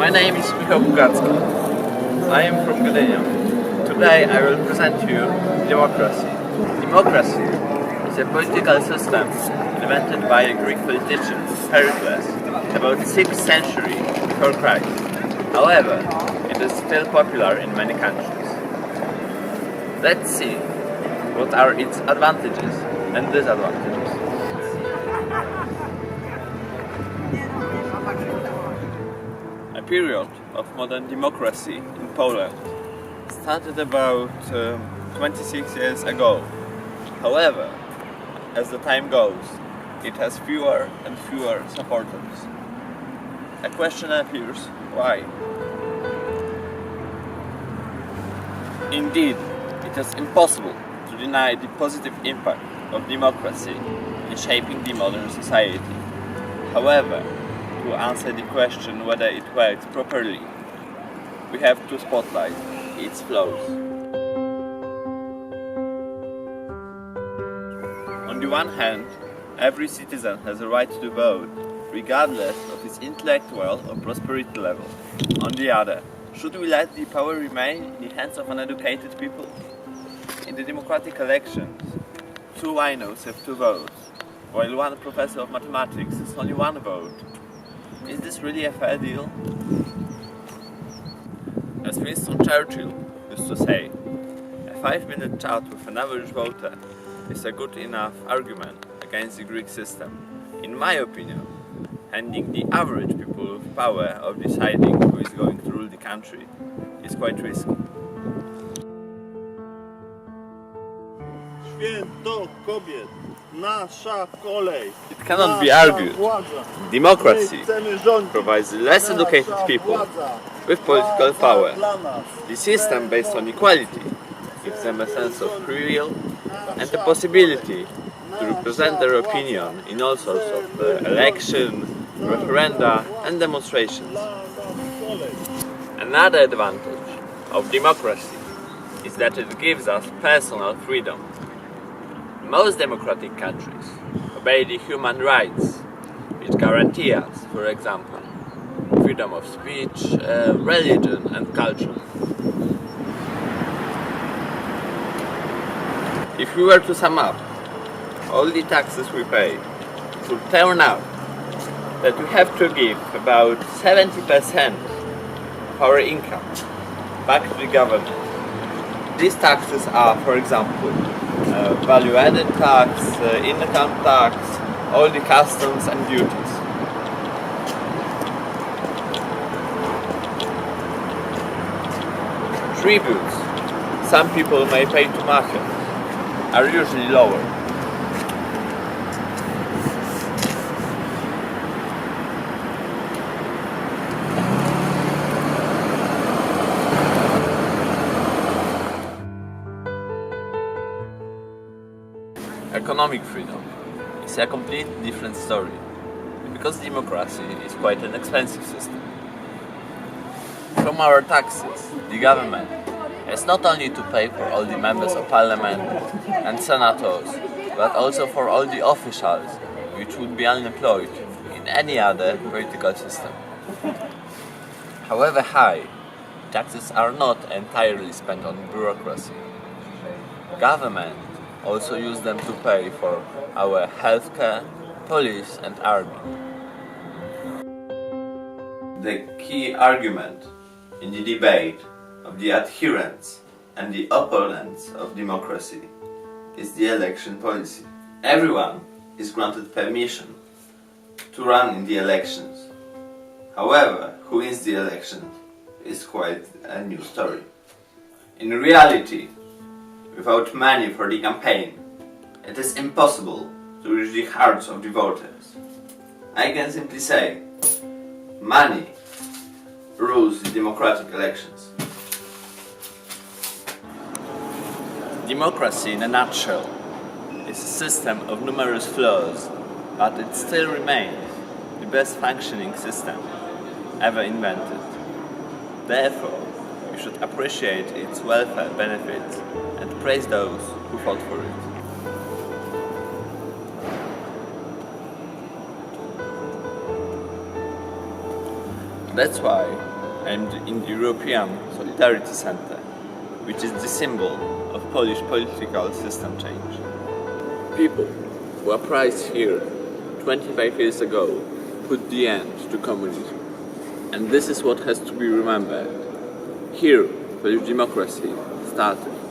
My name is Michał Bugacki. I am from Gdynia. Today I will present to you democracy. Democracy is a political system invented by a Greek politician, Pericles, about 6th century before Christ. However, it is still popular in many countries. Let's see what are its advantages and disadvantages. A period of modern democracy in Poland started about 26 years ago. However, as the time goes, it has fewer and fewer supporters. A question appears, why? Indeed, it is impossible to deny the positive impact of democracy in shaping the modern society. However, to answer the question whether it works properly, we have to spotlight its flaws. On the one hand, every citizen has a right to vote, regardless of his intellectual or prosperity level. On the other, should we let the power remain in the hands of uneducated people? In the democratic elections, 2 winos have 2 votes, while 1 professor of mathematics has only 1 vote. Is this really a fair deal? As Winston Churchill used to say, a 5-minute chat with an average voter is a good enough argument against the Greek system. In my opinion, handing the average people with power of deciding who is going to rule the country is quite risky. Święto kobiet, nasza kolej. It cannot be argued. Democracy provides less educated people with political power. The system based on equality gives them a sense of free will and the possibility to represent their opinion in all sorts of elections, referenda and demonstrations. Another advantage of democracy is that it gives us personal freedom. Most democratic countries obey the human rights, which guarantee us, for example, freedom of speech, religion and culture. If we were to sum up all the taxes we pay, it would turn out that we have to give about 70% of our income back to the government. These taxes are, for example, value-added tax, income tax, all the customs and duties. Tributes some people may pay to mafia are usually lower. Economic freedom is a completely different story, because democracy is quite an expensive system. From our taxes, the government has not only to pay for all the members of parliament and senators, but also for all the officials which would be unemployed in any other political system. However high, taxes are not entirely spent on bureaucracy. Government also use them to pay for our healthcare, police and army. The key argument in the debate of the adherents and the opponents of democracy is the election policy. Everyone is granted permission to run in the elections. However, who wins the election is quite a new story. In reality, without money for the campaign, it is impossible to reach the hearts of the voters. I can simply say, money rules the democratic elections. Democracy, in a nutshell, is a system of numerous flaws, but it still remains the best functioning system ever invented. Therefore, we should appreciate its welfare benefits and praise those who fought for it. That's why and in the European Solidarity Center, which is the symbol of Polish political system change. People who uprised here 25 years ago put the end to communism. And this is what has to be remembered. Here, Polish democracy started.